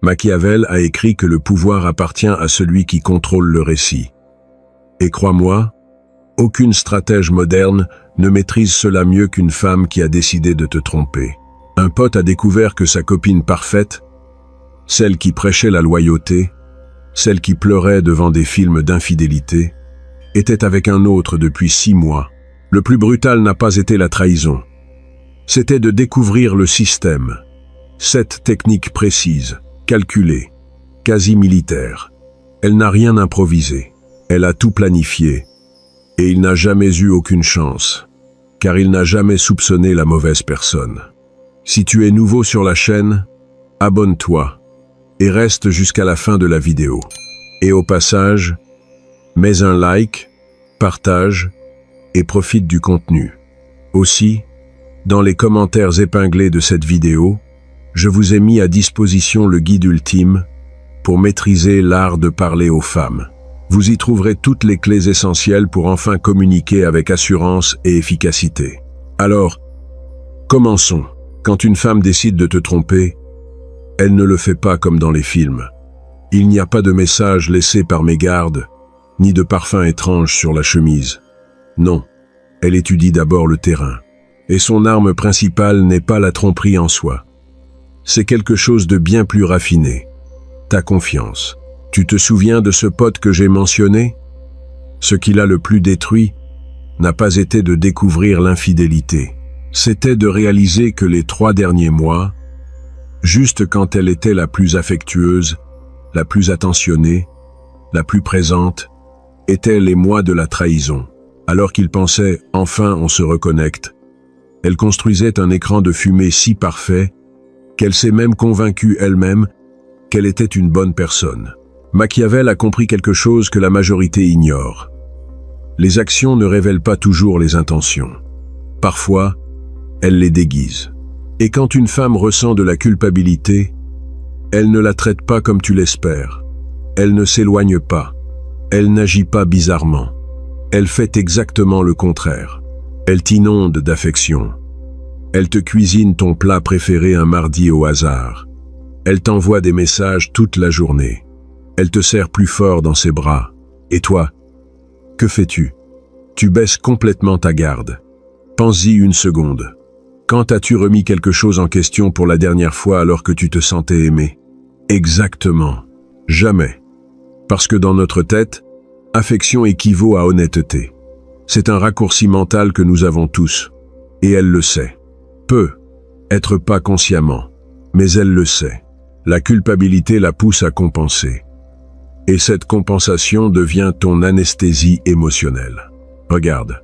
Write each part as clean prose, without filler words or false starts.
Machiavel a écrit que le pouvoir appartient à celui qui contrôle le récit. Et crois-moi, aucune stratège moderne ne maîtrise cela mieux qu'une femme qui a décidé de te tromper. Un pote a découvert que sa copine parfaite, celle qui prêchait la loyauté, celle qui pleurait devant des films d'infidélité, était avec un autre depuis 6 mois. Le plus brutal n'a pas été la trahison. C'était de découvrir le système. 7 techniques précises, calculées, quasi militaires. Elle n'a rien improvisé. Elle a tout planifié. Et il n'a jamais eu aucune chance, car il n'a jamais soupçonné la mauvaise personne. Si tu es nouveau sur la chaîne, abonne-toi et reste jusqu'à la fin de la vidéo. Et au passage, mets un like, partage et profite du contenu. Aussi, dans les commentaires épinglés de cette vidéo, je vous ai mis à disposition le guide ultime pour maîtriser l'art de parler aux femmes. Vous y trouverez toutes les clés essentielles pour enfin communiquer avec assurance et efficacité. Alors, commençons. Quand une femme décide de te tromper, elle ne le fait pas comme dans les films. Il n'y a pas de message laissé par mégarde, ni de parfum étrange sur la chemise. Non, elle étudie d'abord le terrain. Et son arme principale n'est pas la tromperie en soi. C'est quelque chose de bien plus raffiné. Ta confiance. Tu te souviens de ce pote que j'ai mentionné? Ce qui l'a le plus détruit n'a pas été de découvrir l'infidélité. C'était de réaliser que les 3 derniers mois, juste quand elle était la plus affectueuse, la plus attentionnée, la plus présente, étaient les mois de la trahison. Alors qu'il pensait « enfin on se reconnecte », elle construisait un écran de fumée si parfait qu'elle s'est même convaincue elle-même qu'elle était une bonne personne. Machiavel a compris quelque chose que la majorité ignore. Les actions ne révèlent pas toujours les intentions. Parfois, elles les déguisent. Et quand une femme ressent de la culpabilité, elle ne la traite pas comme tu l'espères. Elle ne s'éloigne pas. Elle n'agit pas bizarrement. Elle fait exactement le contraire. Elle t'inonde d'affection. Elle te cuisine ton plat préféré un mardi au hasard. Elle t'envoie des messages toute la journée. Elle te serre plus fort dans ses bras. Et toi, que fais-tu? Tu baisses complètement ta garde. Pense-y une seconde. Quand as-tu remis quelque chose en question pour la dernière fois alors que tu te sentais aimé? Exactement. Jamais. Parce que dans notre tête, affection équivaut à honnêteté. C'est un raccourci mental que nous avons tous. Et elle le sait. Être pas consciemment. Mais elle le sait. La culpabilité la pousse à compenser. Et cette compensation devient ton anesthésie émotionnelle. Regarde.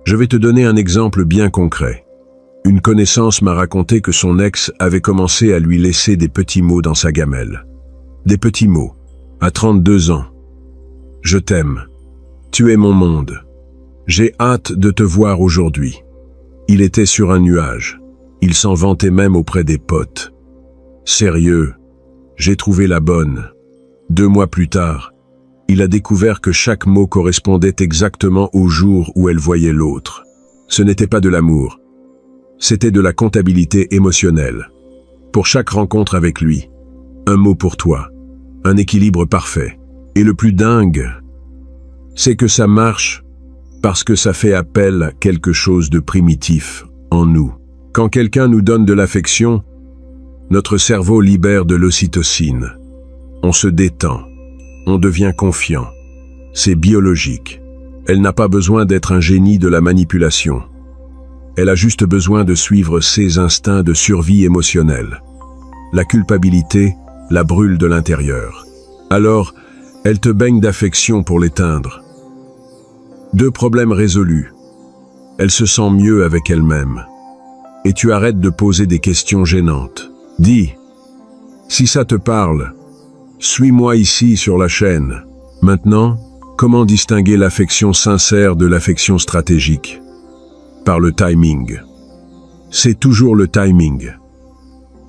Je vais te donner un exemple bien concret. Une connaissance m'a raconté que son ex avait commencé à lui laisser des petits mots dans sa gamelle. Des petits mots. À 32 ans. Je t'aime. Tu es mon monde. J'ai hâte de te voir aujourd'hui. Il était sur un nuage. Il s'en vantait même auprès des potes. Sérieux, j'ai trouvé la bonne. 2 mois plus tard, il a découvert que chaque mot correspondait exactement au jour où elle voyait l'autre. Ce n'était pas de l'amour. C'était de la comptabilité émotionnelle. Pour chaque rencontre avec lui, un mot pour toi, un équilibre parfait. Et le plus dingue, c'est que ça marche parce que ça fait appel à quelque chose de primitif en nous. Quand quelqu'un nous donne de l'affection, notre cerveau libère de l'ocytocine. On se détend, on devient confiant. C'est biologique. Elle n'a pas besoin d'être un génie de la manipulation. Elle a juste besoin de suivre ses instincts de survie émotionnelle. La culpabilité la brûle de l'intérieur. Alors, elle te baigne d'affection pour l'éteindre. 2 problèmes résolus. Elle se sent mieux avec elle-même. Et tu arrêtes de poser des questions gênantes. Dis, si ça te parle, suis-moi ici sur la chaîne. Maintenant, comment distinguer l'affection sincère de l'affection stratégique? Par le timing. C'est toujours le timing.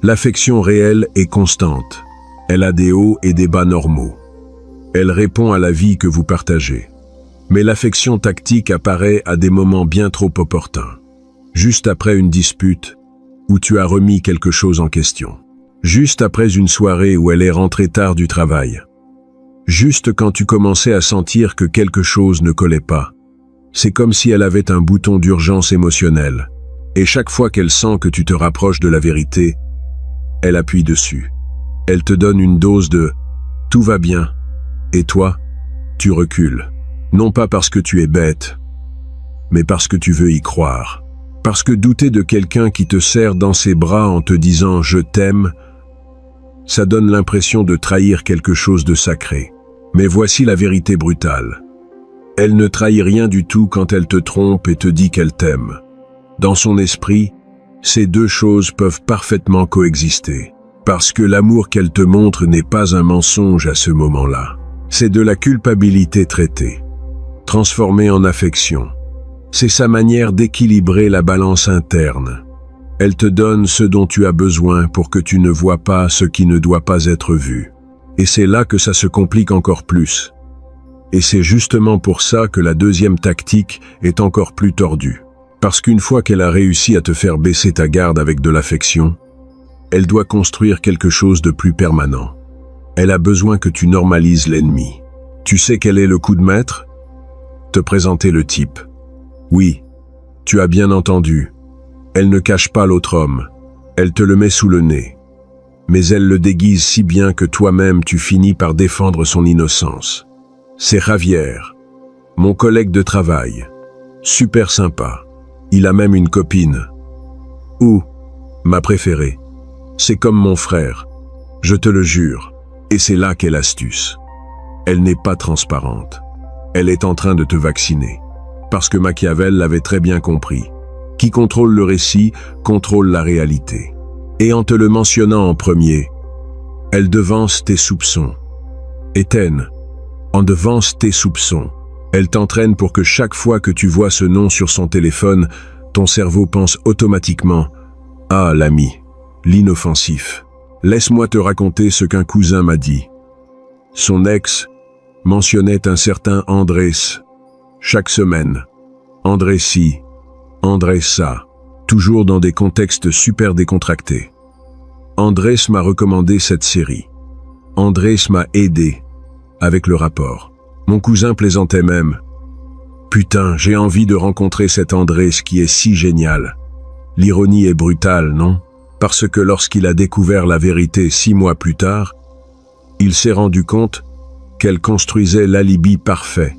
L'affection réelle est constante. Elle a des hauts et des bas normaux. Elle répond à la vie que vous partagez. Mais l'affection tactique apparaît à des moments bien trop opportuns. Juste après une dispute, où tu as remis quelque chose en question. Juste après une soirée où elle est rentrée tard du travail. Juste quand tu commençais à sentir que quelque chose ne collait pas. C'est comme si elle avait un bouton d'urgence émotionnelle. Et chaque fois qu'elle sent que tu te rapproches de la vérité, elle appuie dessus. Elle te donne une dose de « tout va bien ». Et toi, tu recules. Non pas parce que tu es bête, mais parce que tu veux y croire. Parce que douter de quelqu'un qui te serre dans ses bras en te disant « je t'aime », ça donne l'impression de trahir quelque chose de sacré. Mais voici la vérité brutale. Elle ne trahit rien du tout quand elle te trompe et te dit qu'elle t'aime. Dans son esprit, ces deux choses peuvent parfaitement coexister. Parce que l'amour qu'elle te montre n'est pas un mensonge à ce moment-là. C'est de la culpabilité traitée, transformée en affection. C'est sa manière d'équilibrer la balance interne. Elle te donne ce dont tu as besoin pour que tu ne vois pas ce qui ne doit pas être vu. Et c'est là que ça se complique encore plus. Et c'est justement pour ça que la deuxième tactique est encore plus tordue. Parce qu'une fois qu'elle a réussi à te faire baisser ta garde avec de l'affection, elle doit construire quelque chose de plus permanent. Elle a besoin que tu normalises l'ennemi. Tu sais quel est le coup de maître? Te présenter le type. Oui, tu as bien entendu. Elle ne cache pas l'autre homme. Elle te le met sous le nez. Mais elle le déguise si bien que toi-même tu finis par défendre son innocence. C'est Javier, mon collègue de travail. Super sympa. Il a même une copine. Ou, ma préférée. C'est comme mon frère. Je te le jure. Et c'est là qu'est l'astuce. Elle n'est pas transparente. Elle est en train de te vacciner. Parce que Machiavel l'avait très bien compris. Qui contrôle le récit, contrôle la réalité. Et en te le mentionnant en premier, elle devance tes soupçons. Étienne, en devance tes soupçons. Elle t'entraîne pour que chaque fois que tu vois ce nom sur son téléphone, ton cerveau pense automatiquement « Ah, l'ami, l'inoffensif. Laisse-moi te raconter ce qu'un cousin m'a dit. » Son ex mentionnait un certain Andrés chaque semaine. André ci, André ça, toujours dans des contextes super décontractés. Andrés m'a recommandé cette série. Andrés m'a aidé avec le rapport. Mon cousin plaisantait même. Putain, j'ai envie de rencontrer cet Andrés qui est si génial. L'ironie est brutale, non? Parce que lorsqu'il a découvert la vérité 6 mois plus tard, il s'est rendu compte qu'elle construisait l'alibi parfait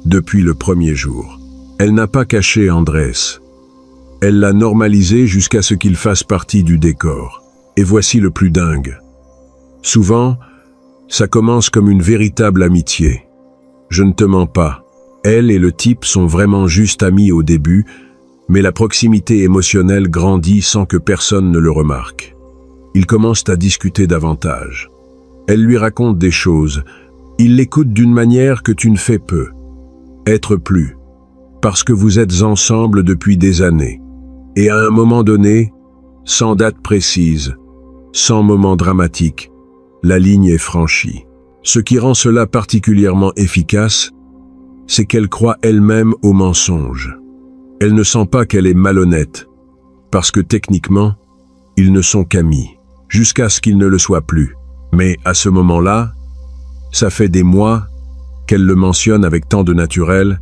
depuis le premier jour. Elle n'a pas caché Andrés. Elle l'a normalisé jusqu'à ce qu'il fasse partie du décor. Et voici le plus dingue. Souvent, ça commence comme une véritable amitié. Je ne te mens pas. Elle et le type sont vraiment juste amis au début, mais la proximité émotionnelle grandit sans que personne ne le remarque. Ils commencent à discuter davantage. Elle lui raconte des choses. Il l'écoute d'une manière que tu ne fais peu. Être plus. Parce que vous êtes ensemble depuis des années. Et à un moment donné, sans date précise, sans moment dramatique, la ligne est franchie. Ce qui rend cela particulièrement efficace, c'est qu'elle croit elle-même au mensonge. Elle ne sent pas qu'elle est malhonnête, parce que techniquement, ils ne sont qu'amis, jusqu'à ce qu'ils ne le soient plus. Mais à ce moment-là, ça fait des mois qu'elle le mentionne avec tant de naturel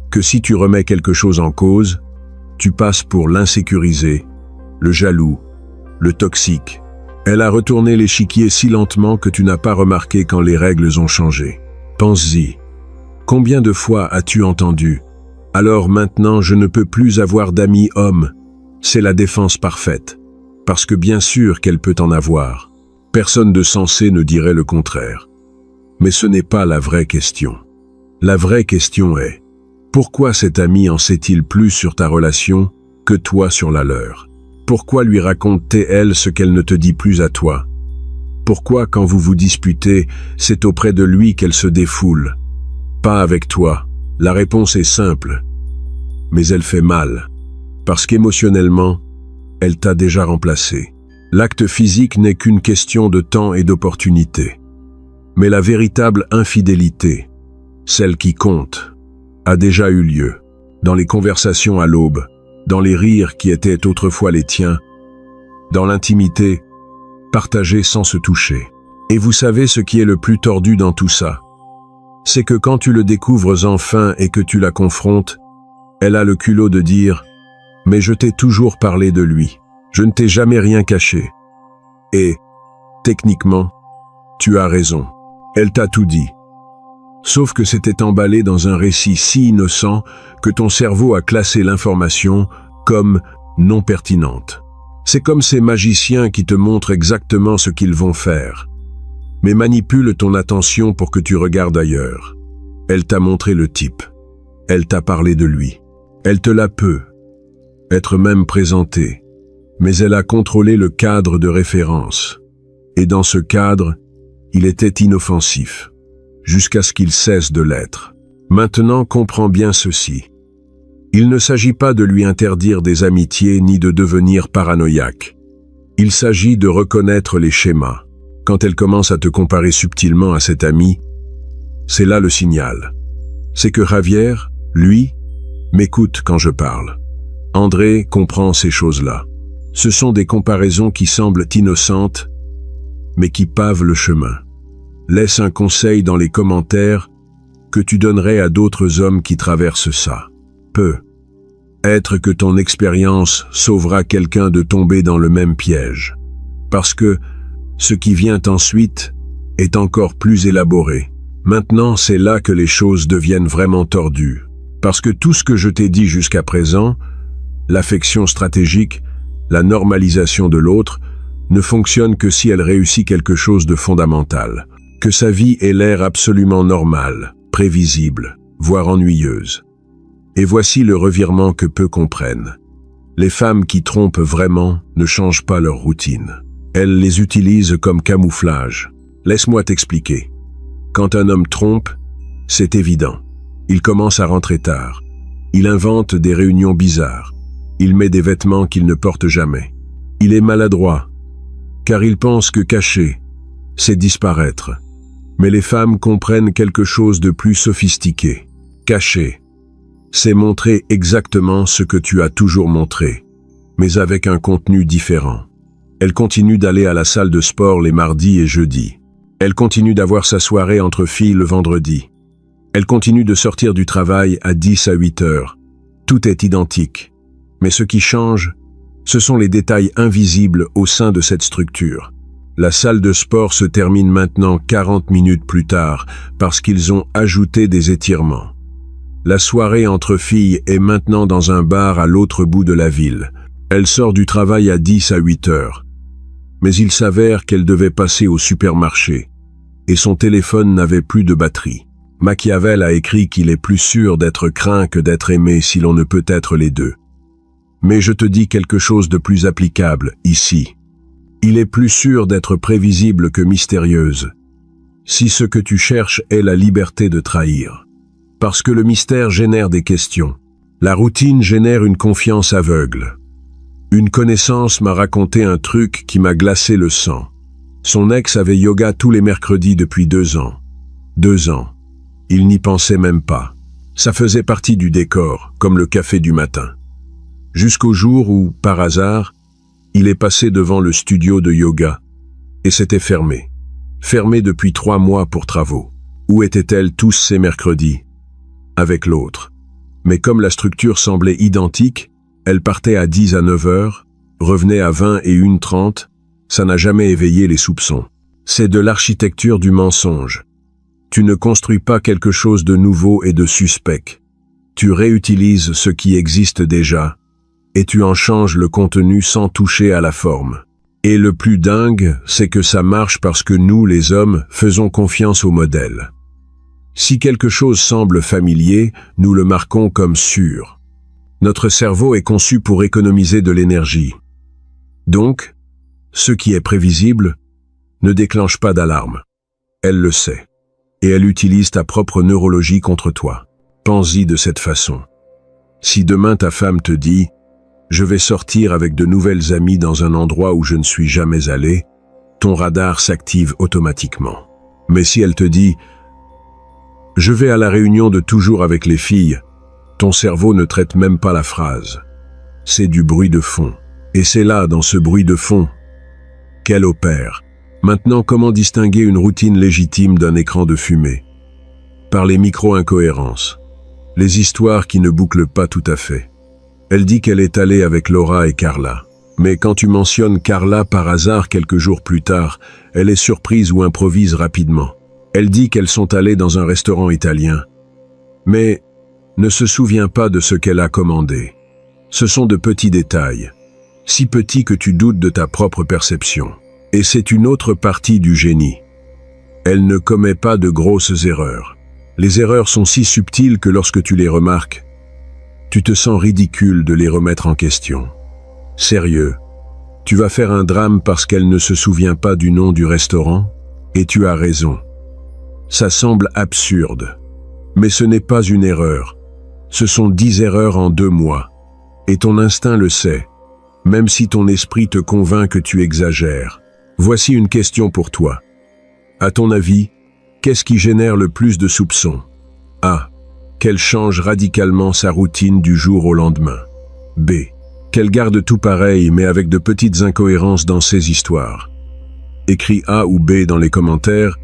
que si tu remets quelque chose en cause, tu passes pour l'insécurisé, le jaloux, le toxique. Elle a retourné l'échiquier si lentement que tu n'as pas remarqué quand les règles ont changé. Pense-y. Combien de fois as-tu entendu « Alors maintenant je ne peux plus avoir d'amis hommes ». C'est la défense parfaite. Parce que bien sûr qu'elle peut en avoir. Personne de sensé ne dirait le contraire. Mais ce n'est pas la vraie question. La vraie question est « Pourquoi cet ami en sait-il plus sur ta relation que toi sur la leur ?» Pourquoi lui raconte-t-elle ce qu'elle ne te dit plus à toi? Pourquoi, quand vous vous disputez, c'est auprès de lui qu'elle se défoule? Pas avec toi. La réponse est simple. Mais elle fait mal. Parce qu'émotionnellement, elle t'a déjà remplacé. L'acte physique n'est qu'une question de temps et d'opportunité. Mais la véritable infidélité, celle qui compte, a déjà eu lieu. Dans les conversations à l'aube, dans les rires qui étaient autrefois les tiens, dans l'intimité partagés sans se toucher. Et vous savez ce qui est le plus tordu dans tout ça? C'est que quand tu le découvres enfin et que tu la confrontes, elle a le culot de dire « Mais je t'ai toujours parlé de lui, je ne t'ai jamais rien caché. » Et, techniquement, tu as raison, elle t'a tout dit. Sauf que c'était emballé dans un récit si innocent que ton cerveau a classé l'information comme non pertinente. C'est comme ces magiciens qui te montrent exactement ce qu'ils vont faire, mais manipulent ton attention pour que tu regardes ailleurs. Elle t'a montré le type. Elle t'a parlé de lui. Elle te l'a peut être même présentée, mais elle a contrôlé le cadre de référence. Et dans ce cadre, il était inoffensif, jusqu'à ce qu'il cesse de l'être. Maintenant, comprends bien ceci. Il ne s'agit pas de lui interdire des amitiés ni de devenir paranoïaque. Il s'agit de reconnaître les schémas. Quand elle commence à te comparer subtilement à cet ami, c'est là le signal. C'est que Javier, lui, m'écoute quand je parle. André comprend ces choses-là. Ce sont des comparaisons qui semblent innocentes, mais qui pavent le chemin. Laisse un conseil dans les commentaires que tu donnerais à d'autres hommes qui traversent ça. Peut-être que ton expérience sauvera quelqu'un de tomber dans le même piège. Parce que ce qui vient ensuite est encore plus élaboré. Maintenant, c'est là que les choses deviennent vraiment tordues. Parce que tout ce que je t'ai dit jusqu'à présent, l'affection stratégique, la normalisation de l'autre, ne fonctionne que si elle réussit quelque chose de fondamental. Que sa vie ait l'air absolument normale, prévisible, voire ennuyeuse. Et voici le revirement que peu comprennent. Les femmes qui trompent vraiment ne changent pas leur routine. Elles les utilisent comme camouflage. Laisse-moi t'expliquer. Quand un homme trompe, c'est évident. Il commence à rentrer tard. Il invente des réunions bizarres. Il met des vêtements qu'il ne porte jamais. Il est maladroit, car il pense que cacher, c'est disparaître. Mais les femmes comprennent quelque chose de plus sophistiqué. Cacher, c'est montrer exactement ce que tu as toujours montré, mais avec un contenu différent. Elle continue d'aller à la salle de sport les mardis et jeudis. Elle continue d'avoir sa soirée entre filles le vendredi. Elle continue de sortir du travail à 10 à 8 heures. Tout est identique. Mais ce qui change, ce sont les détails invisibles au sein de cette structure. La salle de sport se termine maintenant 40 minutes plus tard parce qu'ils ont ajouté des étirements. La soirée entre filles est maintenant dans un bar à l'autre bout de la ville. Elle sort du travail à 10 à 8 heures. Mais il s'avère qu'elle devait passer au supermarché et son téléphone n'avait plus de batterie. Machiavel a écrit qu'il est plus sûr d'être craint que d'être aimé si l'on ne peut être les deux. Mais je te dis quelque chose de plus applicable ici. Il est plus sûr d'être prévisible que mystérieuse. Si ce que tu cherches est la liberté de trahir. Parce que le mystère génère des questions. La routine génère une confiance aveugle. Une connaissance m'a raconté un truc qui m'a glacé le sang. Son ex avait yoga tous les mercredis depuis 2 ans. 2 ans. Il n'y pensait même pas. Ça faisait partie du décor, comme le café du matin. Jusqu'au jour où, par hasard, il est passé devant le studio de yoga, et c'était fermé. Fermé depuis 3 mois pour travaux. Où était-elle tous ces mercredis? Avec l'autre. Mais comme la structure semblait identique, elle partait à 10 à 9 heures, revenait à 20 et 1h30, ça n'a jamais éveillé les soupçons. C'est de l'architecture du mensonge. Tu ne construis pas quelque chose de nouveau et de suspect. Tu réutilises ce qui existe déjà, et tu en changes le contenu sans toucher à la forme. Et le plus dingue, c'est que ça marche parce que nous, les hommes, faisons confiance au modèle. Si quelque chose semble familier, nous le marquons comme sûr. Notre cerveau est conçu pour économiser de l'énergie. Donc, ce qui est prévisible ne déclenche pas d'alarme. Elle le sait. Et elle utilise ta propre neurologie contre toi. Pense-y de cette façon. Si demain ta femme te dit « Je vais sortir avec de nouvelles amies dans un endroit où je ne suis jamais allé », ton radar s'active automatiquement. Mais si elle te dit « Je vais à la réunion de toujours avec les filles », ton cerveau ne traite même pas la phrase. C'est du bruit de fond. Et c'est là, dans ce bruit de fond, Quel opère. Maintenant, comment distinguer une routine légitime d'un écran de fumée? Par les micro-incohérences. Les histoires qui ne bouclent pas tout à fait. Elle dit qu'elle est allée avec Laura et Carla. Mais quand tu mentionnes Carla par hasard quelques jours plus tard, elle est surprise ou improvise rapidement. Elle dit qu'elles sont allées dans un restaurant italien, mais ne se souvient pas de ce qu'elle a commandé. Ce sont de petits détails, si petits que tu doutes de ta propre perception. Et c'est une autre partie du génie. Elle ne commet pas de grosses erreurs. Les erreurs sont si subtiles que lorsque tu les remarques, tu te sens ridicule de les remettre en question. Sérieux, tu vas faire un drame parce qu'elle ne se souvient pas du nom du restaurant? Et tu as raison. Ça semble absurde. Mais ce n'est pas une erreur. Ce sont 10 erreurs en 2 mois. Et ton instinct le sait, même si ton esprit te convainc que tu exagères. Voici une question pour toi. À ton avis, qu'est-ce qui génère le plus de soupçons? A. Qu'elle change radicalement sa routine du jour au lendemain. B. Qu'elle garde tout pareil mais avec de petites incohérences dans ses histoires. Écris A ou B dans les commentaires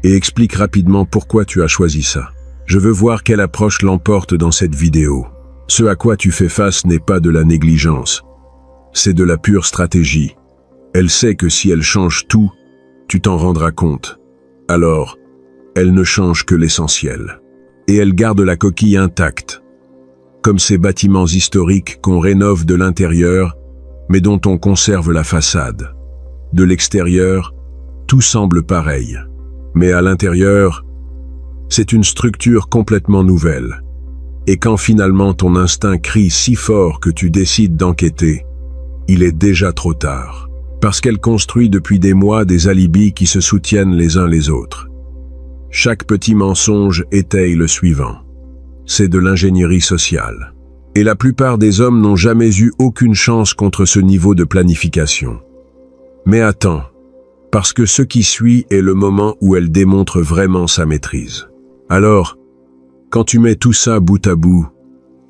et explique rapidement pourquoi tu as choisi ça. Je veux voir quelle approche l'emporte dans cette vidéo. Ce à quoi tu fais face n'est pas de la négligence. C'est de la pure stratégie. Elle sait que si elle change tout, tu t'en rendras compte. Alors, elle ne change que l'essentiel. Et elle garde la coquille intacte. Comme ces bâtiments historiques qu'on rénove de l'intérieur, mais dont on conserve la façade. De l'extérieur, tout semble pareil. Mais à l'intérieur, c'est une structure complètement nouvelle. Et quand finalement ton instinct crie si fort que tu décides d'enquêter, il est déjà trop tard. Parce qu'elle construit depuis des mois des alibis qui se soutiennent les uns les autres. Chaque petit mensonge étaye le suivant. C'est de l'ingénierie sociale. Et la plupart des hommes n'ont jamais eu aucune chance contre ce niveau de planification. Mais attends, parce que ce qui suit est le moment où elle démontre vraiment sa maîtrise. Alors, quand tu mets tout ça bout à bout,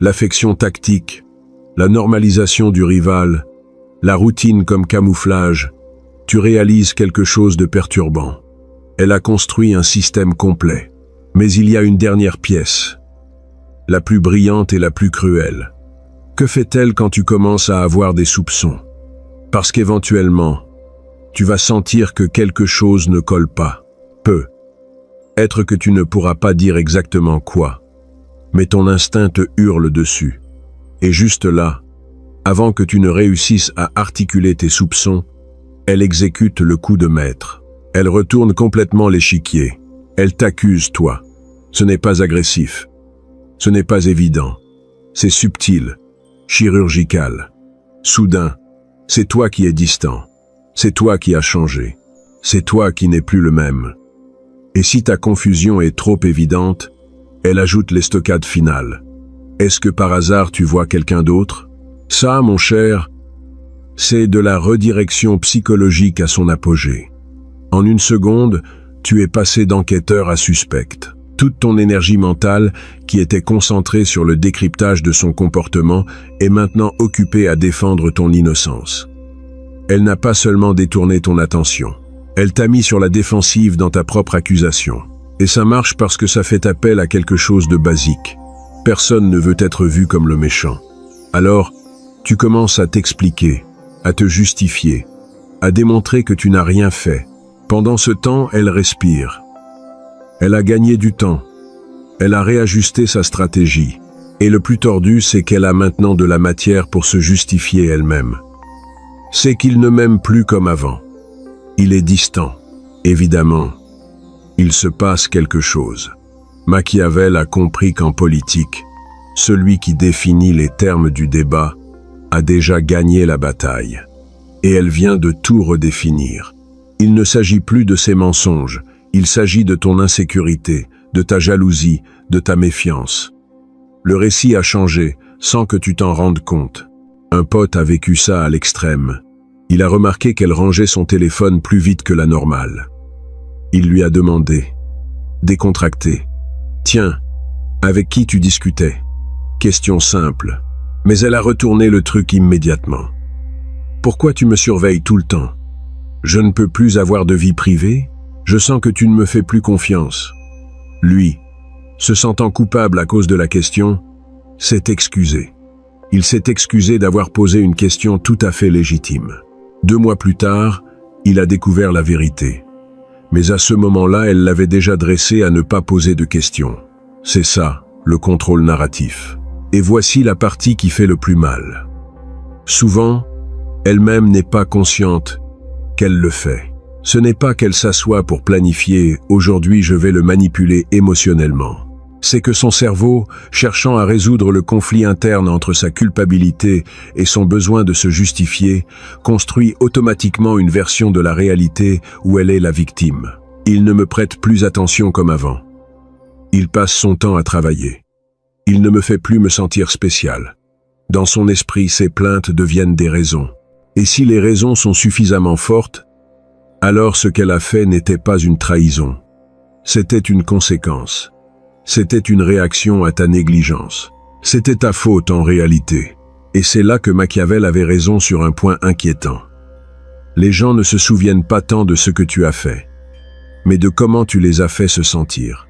l'affection tactique, la normalisation du rival, la routine comme camouflage, tu réalises quelque chose de perturbant. Elle a construit un système complet. Mais il y a une dernière pièce, la plus brillante et la plus cruelle. Que fait-elle quand tu commences à avoir des soupçons? Parce qu'éventuellement, tu vas sentir que quelque chose ne colle pas. Être que tu ne pourras pas dire exactement quoi. Mais ton instinct te hurle dessus. Et juste là, avant que tu ne réussisses à articuler tes soupçons, elle exécute le coup de maître. Elle retourne complètement l'échiquier. Elle t'accuse, toi. Ce n'est pas agressif. Ce n'est pas évident. C'est subtil, chirurgical. Soudain, c'est toi qui es distant. C'est toi qui as changé. C'est toi qui n'es plus le même. Et si ta confusion est trop évidente, elle ajoute l'estocade finale. Est-ce que par hasard tu vois quelqu'un d'autre? Ça, mon cher, c'est de la redirection psychologique à son apogée. En une seconde, tu es passé d'enquêteur à suspecte. Toute ton énergie mentale, qui était concentrée sur le décryptage de son comportement, est maintenant occupée à défendre ton innocence. Elle n'a pas seulement détourné ton attention. Elle t'a mis sur la défensive dans ta propre accusation. Et ça marche parce que ça fait appel à quelque chose de basique. Personne ne veut être vu comme le méchant. Alors, tu commences à t'expliquer, à te justifier, à démontrer que tu n'as rien fait. Pendant ce temps, elle respire. Elle a gagné du temps. Elle a réajusté sa stratégie. Et le plus tordu, c'est qu'elle a maintenant de la matière pour se justifier elle-même. C'est qu'il ne m'aime plus comme avant. Il est distant. Évidemment, il se passe quelque chose. Machiavel a compris qu'en politique, celui qui définit les termes du débat a déjà gagné la bataille. Et elle vient de tout redéfinir. Il ne s'agit plus de ses mensonges, il s'agit de ton insécurité, de ta jalousie, de ta méfiance. Le récit a changé, sans que tu t'en rendes compte. Un pote a vécu ça à l'extrême. Il a remarqué qu'elle rangeait son téléphone plus vite que la normale. Il lui a demandé, décontracté, « Tiens, avec qui tu discutais ?» Question simple, mais elle a retourné le truc immédiatement. « Pourquoi tu me surveilles tout le temps ?» Je ne peux plus avoir de vie privée? Je sens que tu ne me fais plus confiance. Lui, se sentant coupable à cause de la question, s'est excusé. Il s'est excusé d'avoir posé une question tout à fait légitime. 2 mois plus tard, il a découvert la vérité. Mais à ce moment-là, elle l'avait déjà dressé à ne pas poser de questions. C'est ça, le contrôle narratif. Et voici la partie qui fait le plus mal. Souvent, elle-même n'est pas consciente qu'elle le fait. Ce n'est pas qu'elle s'assoit pour planifier « aujourd'hui je vais le manipuler émotionnellement ». C'est que son cerveau, cherchant à résoudre le conflit interne entre sa culpabilité et son besoin de se justifier, construit automatiquement une version de la réalité où elle est la victime. Il ne me prête plus attention comme avant. Il passe son temps à travailler. Il ne me fait plus me sentir spécial. Dans son esprit, ses plaintes deviennent des raisons. Et si les raisons sont suffisamment fortes, alors ce qu'elle a fait n'était pas une trahison. C'était une conséquence. C'était une réaction à ta négligence. C'était ta faute en réalité. Et c'est là que Machiavel avait raison sur un point inquiétant. Les gens ne se souviennent pas tant de ce que tu as fait, mais de comment tu les as fait se sentir.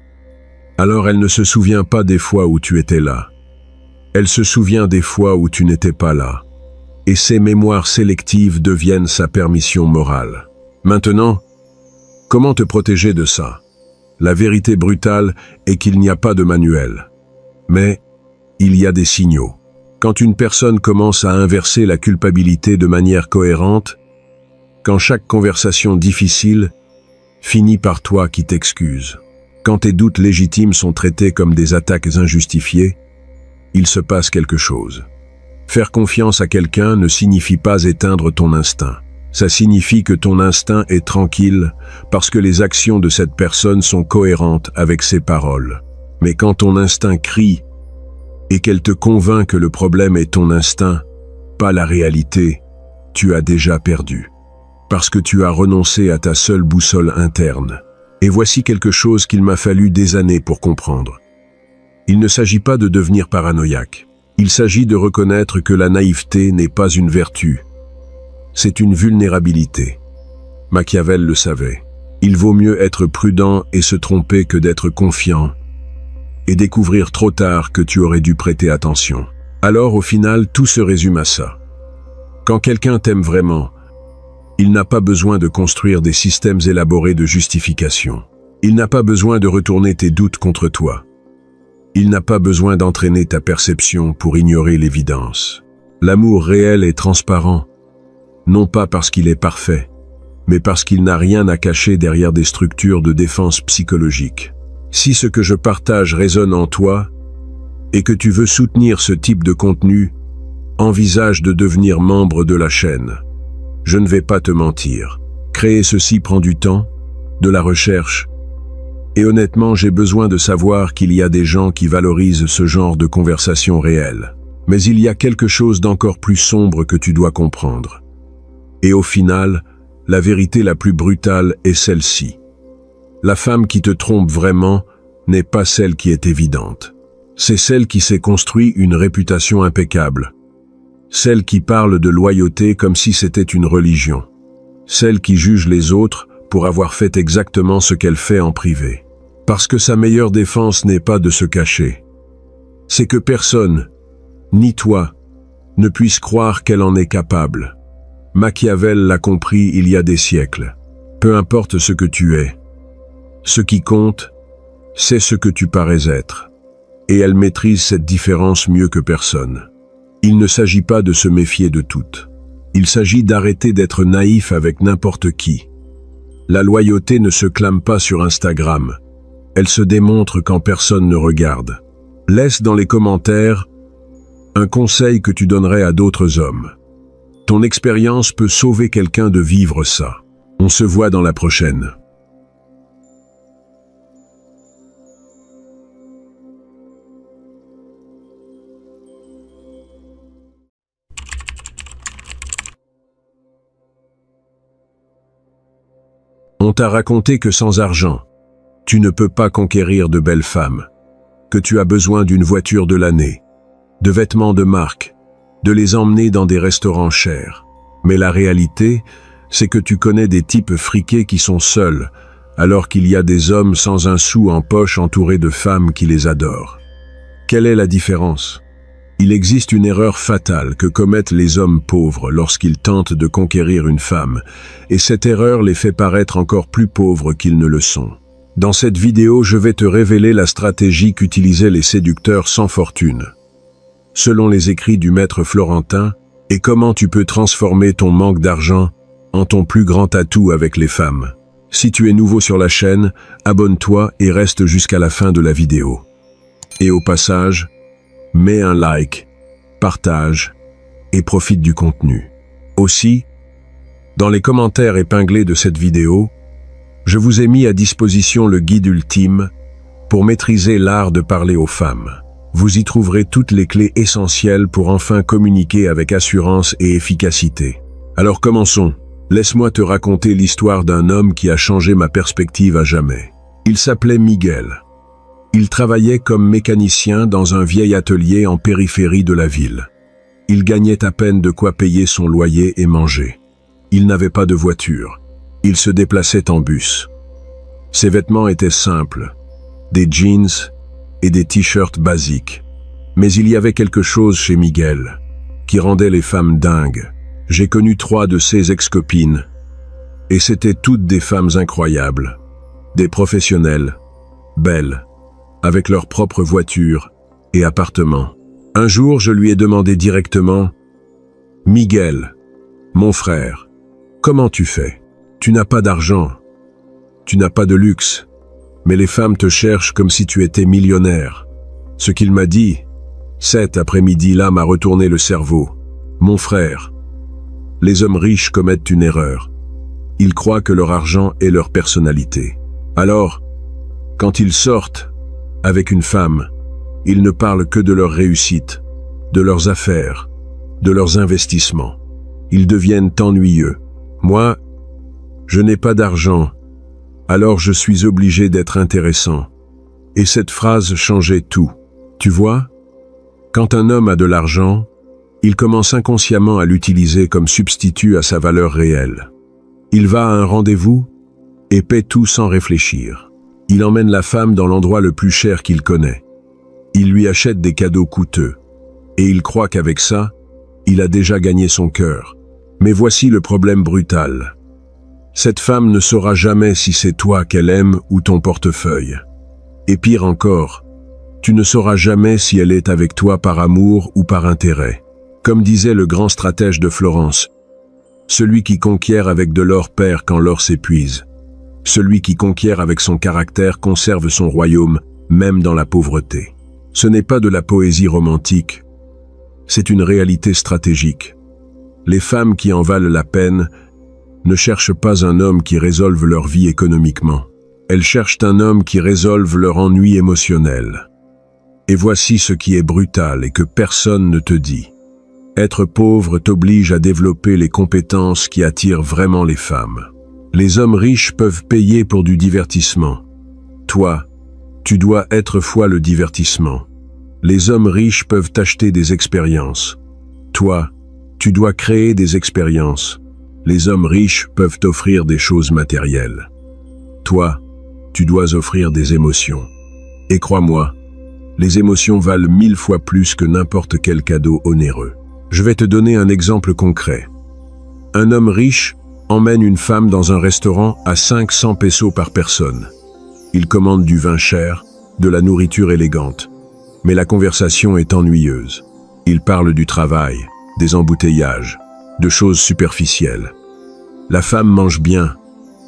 Alors elle ne se souvient pas des fois où tu étais là. Elle se souvient des fois où tu n'étais pas là. Et ces mémoires sélectives deviennent sa permission morale. Maintenant, comment te protéger de ça? La vérité brutale est qu'il n'y a pas de manuel. Mais il y a des signaux. Quand une personne commence à inverser la culpabilité de manière cohérente, quand chaque conversation difficile finit par toi qui t'excuses, quand tes doutes légitimes sont traités comme des attaques injustifiées, il se passe quelque chose. Faire confiance à quelqu'un ne signifie pas éteindre ton instinct. Ça signifie que ton instinct est tranquille parce que les actions de cette personne sont cohérentes avec ses paroles. Mais quand ton instinct crie et qu'elle te convainc que le problème est ton instinct, pas la réalité, tu as déjà perdu. Parce que tu as renoncé à ta seule boussole interne. Et voici quelque chose qu'il m'a fallu des années pour comprendre. Il ne s'agit pas de devenir paranoïaque. Il s'agit de reconnaître que la naïveté n'est pas une vertu. C'est une vulnérabilité. Machiavel le savait. Il vaut mieux être prudent et se tromper que d'être confiant et découvrir trop tard que tu aurais dû prêter attention. Alors au final, tout se résume à ça. Quand quelqu'un t'aime vraiment, il n'a pas besoin de construire des systèmes élaborés de justification. Il n'a pas besoin de retourner tes doutes contre toi. Il n'a pas besoin d'entraîner ta perception pour ignorer l'évidence. L'amour réel est transparent. Non pas parce qu'il est parfait, mais parce qu'il n'a rien à cacher derrière des structures de défense psychologique. Si ce que je partage résonne en toi, et que tu veux soutenir ce type de contenu, envisage de devenir membre de la chaîne. Je ne vais pas te mentir. Créer ceci prend du temps, de la recherche, et honnêtement, j'ai besoin de savoir qu'il y a des gens qui valorisent ce genre de conversation réelle. Mais il y a quelque chose d'encore plus sombre que tu dois comprendre. Et au final, la vérité la plus brutale est celle-ci. La femme qui te trompe vraiment n'est pas celle qui est évidente. C'est celle qui s'est construit une réputation impeccable. Celle qui parle de loyauté comme si c'était une religion. Celle qui juge les autres pour avoir fait exactement ce qu'elle fait en privé. Parce que sa meilleure défense n'est pas de se cacher. C'est que personne, ni toi, ne puisse croire qu'elle en est capable. Machiavel l'a compris il y a des siècles. Peu importe ce que tu es. Ce qui compte, c'est ce que tu parais être. Et elle maîtrise cette différence mieux que personne. Il ne s'agit pas de se méfier de toutes. Il s'agit d'arrêter d'être naïf avec n'importe qui. La loyauté ne se clame pas sur Instagram. Elle se démontre quand personne ne regarde. Laisse dans les commentaires un conseil que tu donnerais à d'autres hommes. Ton expérience peut sauver quelqu'un de vivre ça. On se voit dans la prochaine. On t'a raconté que sans argent, tu ne peux pas conquérir de belles femmes, que tu as besoin d'une voiture de l'année, de vêtements de marque, de les emmener dans des restaurants chers. Mais la réalité, c'est que tu connais des types friqués qui sont seuls, alors qu'il y a des hommes sans un sou en poche entourés de femmes qui les adorent. Quelle est la différence? Il existe une erreur fatale que commettent les hommes pauvres lorsqu'ils tentent de conquérir une femme, et cette erreur les fait paraître encore plus pauvres qu'ils ne le sont. Dans cette vidéo, je vais te révéler la stratégie qu'utilisaient les séducteurs sans fortune, selon les écrits du maître florentin, et comment tu peux transformer ton manque d'argent en ton plus grand atout avec les femmes. Si tu es nouveau sur la chaîne, abonne-toi et reste jusqu'à la fin de la vidéo. Et au passage, mets un like, partage et profite du contenu. Aussi, dans les commentaires épinglés de cette vidéo, je vous ai mis à disposition le guide ultime pour maîtriser l'art de parler aux femmes. Vous y trouverez toutes les clés essentielles pour enfin communiquer avec assurance et efficacité. Alors commençons. Laisse-moi te raconter l'histoire d'un homme qui a changé ma perspective à jamais. Il s'appelait Miguel. Il travaillait comme mécanicien dans un vieil atelier en périphérie de la ville. Il gagnait à peine de quoi payer son loyer et manger. Il n'avait pas de voiture. Il se déplaçait en bus. Ses vêtements étaient simples, des jeans et des t-shirts basiques. Mais il y avait quelque chose chez Miguel qui rendait les femmes dingues. J'ai connu 3 de ses ex-copines, et c'étaient toutes des femmes incroyables, des professionnelles, belles, avec leur propre voiture et appartement. Un jour, je lui ai demandé directement, « Miguel, mon frère, comment tu fais? Tu n'as pas d'argent, tu n'as pas de luxe, mais les femmes te cherchent comme si tu étais millionnaire. » Ce qu'il m'a dit, cet après-midi-là m'a retourné le cerveau. « Mon frère, les hommes riches commettent une erreur. Ils croient que leur argent est leur personnalité. Alors, quand ils sortent avec une femme, ils ne parlent que de leur réussite, de leurs affaires, de leurs investissements. Ils deviennent ennuyeux. Moi, je n'ai pas d'argent, alors je suis obligé d'être intéressant. » Et cette phrase changeait tout. Tu vois, quand un homme a de l'argent, il commence inconsciemment à l'utiliser comme substitut à sa valeur réelle. Il va à un rendez-vous et paie tout sans réfléchir. Il emmène la femme dans l'endroit le plus cher qu'il connaît. Il lui achète des cadeaux coûteux. Et il croit qu'avec ça, il a déjà gagné son cœur. Mais voici le problème brutal. Cette femme ne saura jamais si c'est toi qu'elle aime ou ton portefeuille. Et pire encore, tu ne sauras jamais si elle est avec toi par amour ou par intérêt. Comme disait le grand stratège de Florence, celui qui conquiert avec de l'or perd quand l'or s'épuise. Celui qui conquiert avec son caractère conserve son royaume, même dans la pauvreté. Ce n'est pas de la poésie romantique, c'est une réalité stratégique. Les femmes qui en valent la peine ne cherchent pas un homme qui résolve leur vie économiquement. Elles cherchent un homme qui résolve leur ennui émotionnel. Et voici ce qui est brutal et que personne ne te dit. Être pauvre t'oblige à développer les compétences qui attirent vraiment les femmes. Les hommes riches peuvent payer pour du divertissement. Toi, tu dois être fois le divertissement. Les hommes riches peuvent t'acheter des expériences. Toi, tu dois créer des expériences. Les hommes riches peuvent t'offrir des choses matérielles. Toi, tu dois offrir des émotions. Et crois-moi, les émotions valent 1000 fois plus que n'importe quel cadeau onéreux. Je vais te donner un exemple concret. Un homme riche emmène une femme dans un restaurant à 500 pesos par personne. Il commande du vin cher, de la nourriture élégante. Mais la conversation est ennuyeuse. Il parle du travail, des embouteillages, de choses superficielles. La femme mange bien,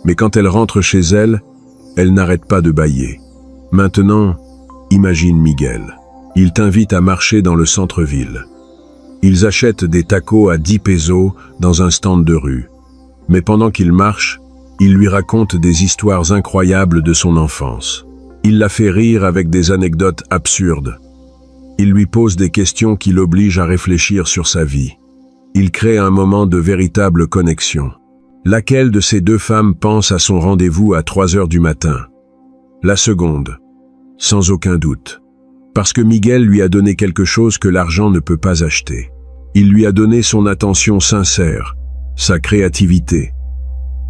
mais quand elle rentre chez elle, elle n'arrête pas de bâiller. Maintenant, imagine Miguel. Il t'invite à marcher dans le centre-ville. Ils achètent des tacos à 10 pesos dans un stand de rue. Mais pendant qu'il marche, il lui raconte des histoires incroyables de son enfance. Il la fait rire avec des anecdotes absurdes. Il lui pose des questions qui l'obligent à réfléchir sur sa vie. Il crée un moment de véritable connexion. Laquelle de ces deux femmes pense à son rendez-vous à 3 heures du matin? La seconde, sans aucun doute. Parce que Miguel lui a donné quelque chose que l'argent ne peut pas acheter. Il lui a donné son attention sincère, sa créativité,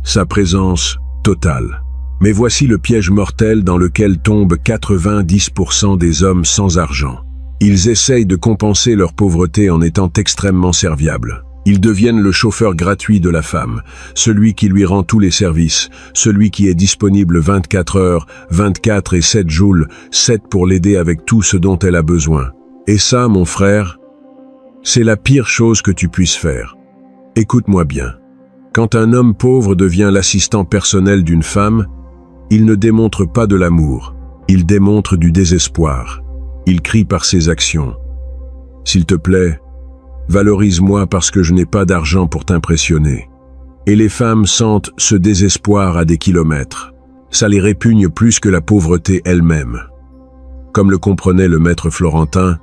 sa présence totale. Mais voici le piège mortel dans lequel tombent 90% des hommes sans argent. Ils essayent de compenser leur pauvreté en étant extrêmement serviables. Ils deviennent le chauffeur gratuit de la femme, celui qui lui rend tous les services, celui qui est disponible 24 heures, 24 et 7 jours, 7 pour l'aider avec tout ce dont elle a besoin. Et ça, mon frère, c'est la pire chose que tu puisses faire. Écoute-moi bien. Quand un homme pauvre devient l'assistant personnel d'une femme, il ne démontre pas de l'amour, il démontre du désespoir. Il crie par ses actions. S'il te plaît, valorise-moi parce que je n'ai pas d'argent pour t'impressionner. Et les femmes sentent ce désespoir à des kilomètres. Ça les répugne plus que la pauvreté elle-même. Comme le comprenait le maître Florentin,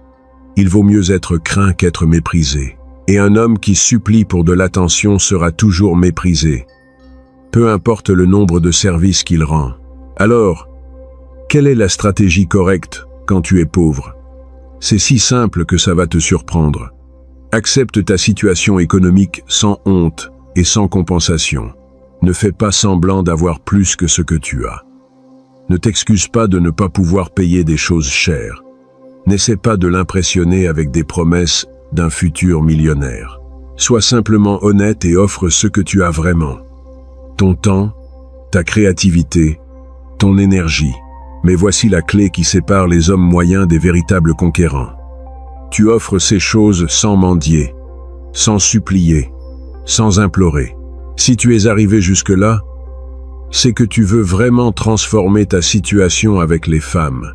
il vaut mieux être craint qu'être méprisé. Et un homme qui supplie pour de l'attention sera toujours méprisé. Peu importe le nombre de services qu'il rend. Alors, quelle est la stratégie correcte quand tu es pauvre? C'est si simple que ça va te surprendre. Accepte ta situation économique sans honte et sans compensation. Ne fais pas semblant d'avoir plus que ce que tu as. Ne t'excuse pas de ne pas pouvoir payer des choses chères. N'essaie pas de l'impressionner avec des promesses d'un futur millionnaire. Sois simplement honnête et offre ce que tu as vraiment. Ton temps, ta créativité, ton énergie. Mais voici la clé qui sépare les hommes moyens des véritables conquérants. Tu offres ces choses sans mendier, sans supplier, sans implorer. Si tu es arrivé jusque-là, c'est que tu veux vraiment transformer ta situation avec les femmes.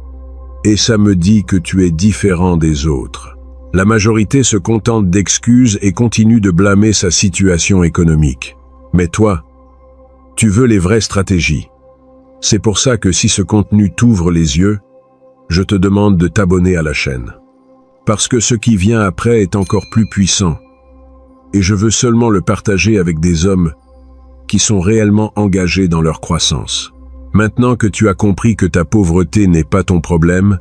Et ça me dit que tu es différent des autres. La majorité se contente d'excuses et continue de blâmer sa situation économique. Mais toi, tu veux les vraies stratégies. C'est pour ça que si ce contenu t'ouvre les yeux, je te demande de t'abonner à la chaîne. Parce que ce qui vient après est encore plus puissant. Et je veux seulement le partager avec des hommes qui sont réellement engagés dans leur croissance. Maintenant que tu as compris que ta pauvreté n'est pas ton problème,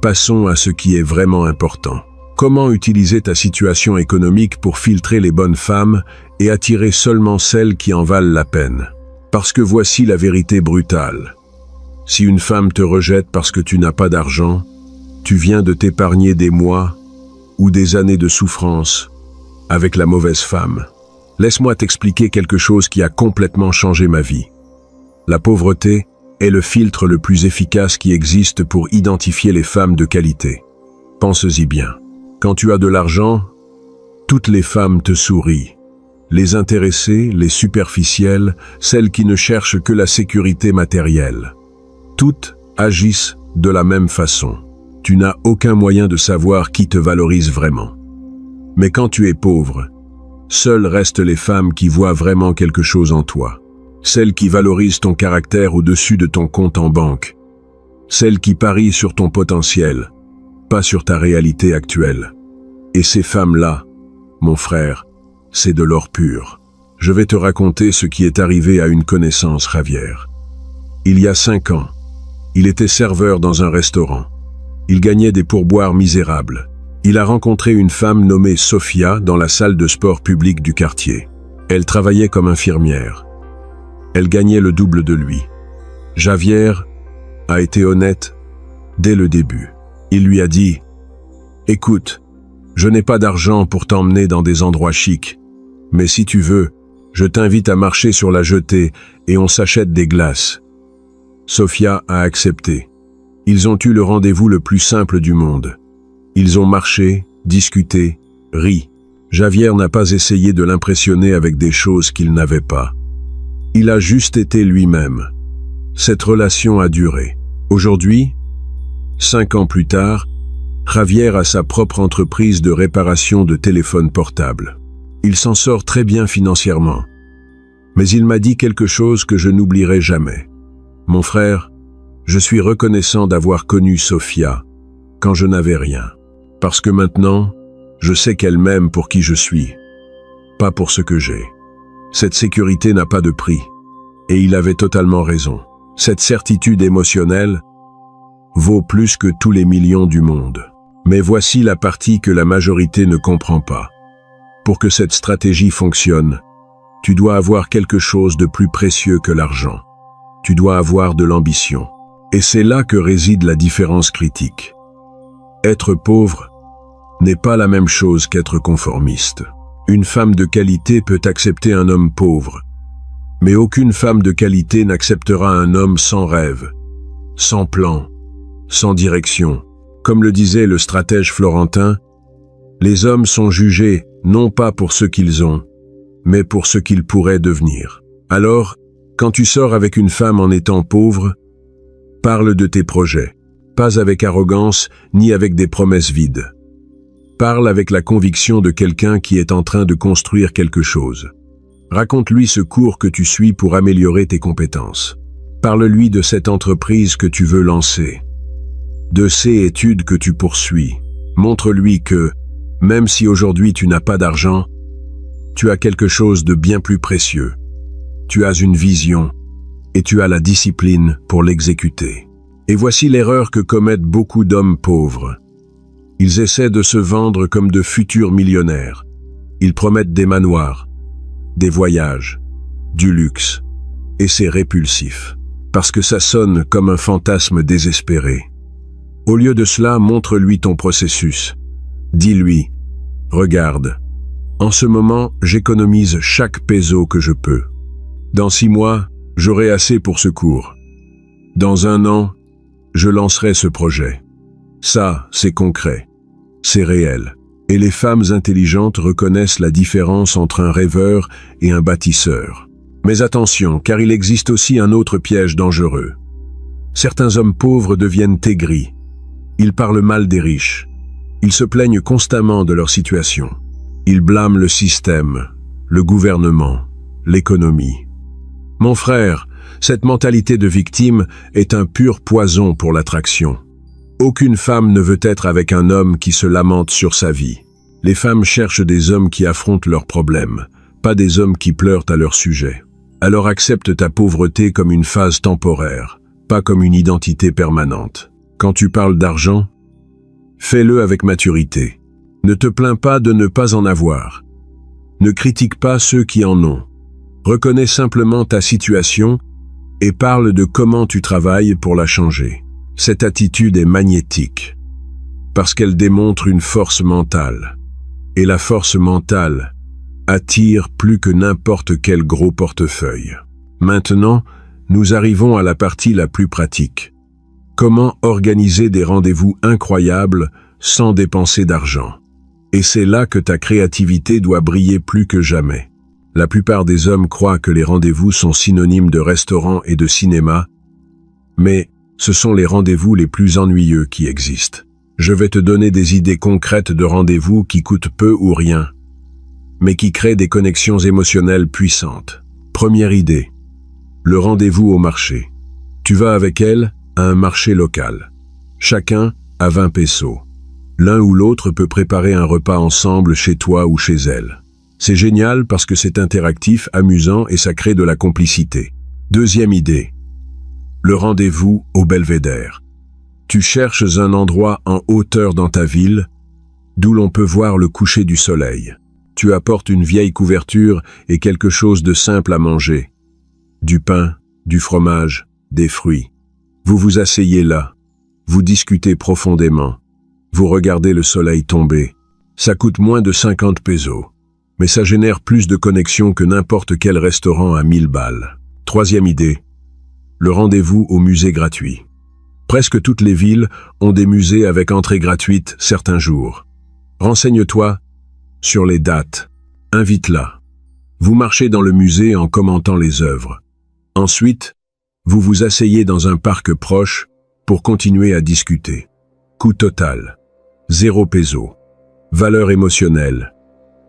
passons à ce qui est vraiment important. Comment utiliser ta situation économique pour filtrer les bonnes femmes et attirer seulement celles qui en valent la peine? Parce que voici la vérité brutale. Si une femme te rejette parce que tu n'as pas d'argent, tu viens de t'épargner des mois ou des années de souffrance avec la mauvaise femme. Laisse-moi t'expliquer quelque chose qui a complètement changé ma vie. La pauvreté est le filtre le plus efficace qui existe pour identifier les femmes de qualité. Pense-y bien. Quand tu as de l'argent, toutes les femmes te sourient. Les intéressées, les superficielles, celles qui ne cherchent que la sécurité matérielle. Toutes agissent de la même façon. Tu n'as aucun moyen de savoir qui te valorise vraiment. Mais quand tu es pauvre, seules restent les femmes qui voient vraiment quelque chose en toi. Celles qui valorisent ton caractère au-dessus de ton compte en banque. Celles qui parient sur ton potentiel, pas sur ta réalité actuelle. Et ces femmes-là, mon frère, c'est de l'or pur. Je vais te raconter ce qui est arrivé à une connaissance, Javier. Il y a 5 ans, il était serveur dans un restaurant. Il gagnait des pourboires misérables. Il a rencontré une femme nommée Sofia dans la salle de sport publique du quartier. Elle travaillait comme infirmière. Elle gagnait le double de lui. Javier a été honnête dès le début. Il lui a dit « Écoute, je n'ai pas d'argent pour t'emmener dans des endroits chics, mais si tu veux, je t'invite à marcher sur la jetée et on s'achète des glaces. » Sofia a accepté. Ils ont eu le rendez-vous le plus simple du monde. Ils ont marché, discuté, ri. Javier n'a pas essayé de l'impressionner avec des choses qu'il n'avait pas. Il a juste été lui-même. Cette relation a duré. Aujourd'hui, 5 ans plus tard, Javier a sa propre entreprise de réparation de téléphones portables. Il s'en sort très bien financièrement. Mais il m'a dit quelque chose que je n'oublierai jamais. Mon frère, je suis reconnaissant d'avoir connu Sofia quand je n'avais rien. Parce que maintenant, je sais qu'elle m'aime pour qui je suis, pas pour ce que j'ai. Cette sécurité n'a pas de prix. Et il avait totalement raison. Cette certitude émotionnelle vaut plus que tous les millions du monde. Mais voici la partie que la majorité ne comprend pas. Pour que cette stratégie fonctionne, Tu dois avoir quelque chose de plus précieux que l'argent. Tu dois avoir de l'ambition. Et c'est là que réside la différence critique. Être pauvre n'est pas la même chose qu'être conformiste. Une femme de qualité peut accepter un homme pauvre, mais aucune femme de qualité n'acceptera un homme sans rêve, sans plan, sans direction. Comme le disait le stratège florentin, les hommes sont jugés non pas pour ce qu'ils ont, mais pour ce qu'ils pourraient devenir. Alors, quand tu sors avec une femme en étant pauvre, parle de tes projets, pas avec arrogance ni avec des promesses vides. Parle avec la conviction de quelqu'un qui est en train de construire quelque chose. Raconte-lui ce cours que tu suis pour améliorer tes compétences. Parle-lui de cette entreprise que tu veux lancer, de ces études que tu poursuis. Montre-lui que, même si aujourd'hui tu n'as pas d'argent, tu as quelque chose de bien plus précieux. Tu as une vision et tu as la discipline pour l'exécuter. Et voici l'erreur que commettent beaucoup d'hommes pauvres. Ils essaient de se vendre comme de futurs millionnaires. Ils promettent des manoirs, des voyages, du luxe. Et c'est répulsif, parce que ça sonne comme un fantasme désespéré. Au lieu de cela, montre-lui ton processus. Dis-lui, regarde, en ce moment, j'économise chaque peso que je peux. Dans 6 mois, j'aurai assez pour ce cours. Dans 1 an, je lancerai ce projet. Ça, c'est concret. C'est réel. Et les femmes intelligentes reconnaissent la différence entre un rêveur et un bâtisseur. Mais attention, car il existe aussi un autre piège dangereux. Certains hommes pauvres deviennent aigris. Ils parlent mal des riches. Ils se plaignent constamment de leur situation. Ils blâment le système, le gouvernement, l'économie. Mon frère, cette mentalité de victime est un pur poison pour l'attraction. Aucune femme ne veut être avec un homme qui se lamente sur sa vie. Les femmes cherchent des hommes qui affrontent leurs problèmes, pas des hommes qui pleurent à leur sujet. Alors accepte ta pauvreté comme une phase temporaire, pas comme une identité permanente. Quand tu parles d'argent, fais-le avec maturité. Ne te plains pas de ne pas en avoir. Ne critique pas ceux qui en ont. Reconnais simplement ta situation et parle de comment tu travailles pour la changer. Cette attitude est magnétique, parce qu'elle démontre une force mentale. Et la force mentale attire plus que n'importe quel gros portefeuille. Maintenant, nous arrivons à la partie la plus pratique. Comment organiser des rendez-vous incroyables sans dépenser d'argent? Et c'est là que ta créativité doit briller plus que jamais. La plupart des hommes croient que les rendez-vous sont synonymes de restaurants et de cinéma, mais ce sont les rendez-vous les plus ennuyeux qui existent. Je vais te donner des idées concrètes de rendez-vous qui coûtent peu ou rien, mais qui créent des connexions émotionnelles puissantes. Première idée, le rendez-vous au marché. Tu vas avec elle à un marché local. Chacun a 20 pesos. L'un ou l'autre peut préparer un repas ensemble chez toi ou chez elle. C'est génial parce que c'est interactif, amusant et ça crée de la complicité. Deuxième idée, le rendez-vous au belvédère. Tu cherches un endroit en hauteur dans ta ville, d'où l'on peut voir le coucher du soleil. Tu apportes une vieille couverture et quelque chose de simple à manger. Du pain, du fromage, des fruits. Vous vous asseyez là, vous discutez profondément, vous regardez le soleil tomber. Ça coûte moins de 50 pesos, mais ça génère plus de connexions que n'importe quel restaurant à 1000 balles. Troisième idée, le rendez-vous au musée gratuit. Presque toutes les villes ont des musées avec entrée gratuite certains jours. Renseigne-toi sur les dates. Invite-la. Vous marchez dans le musée en commentant les œuvres. Ensuite, vous vous asseyez dans un parc proche pour continuer à discuter. Coût total, 0 pesos. Valeur émotionnelle,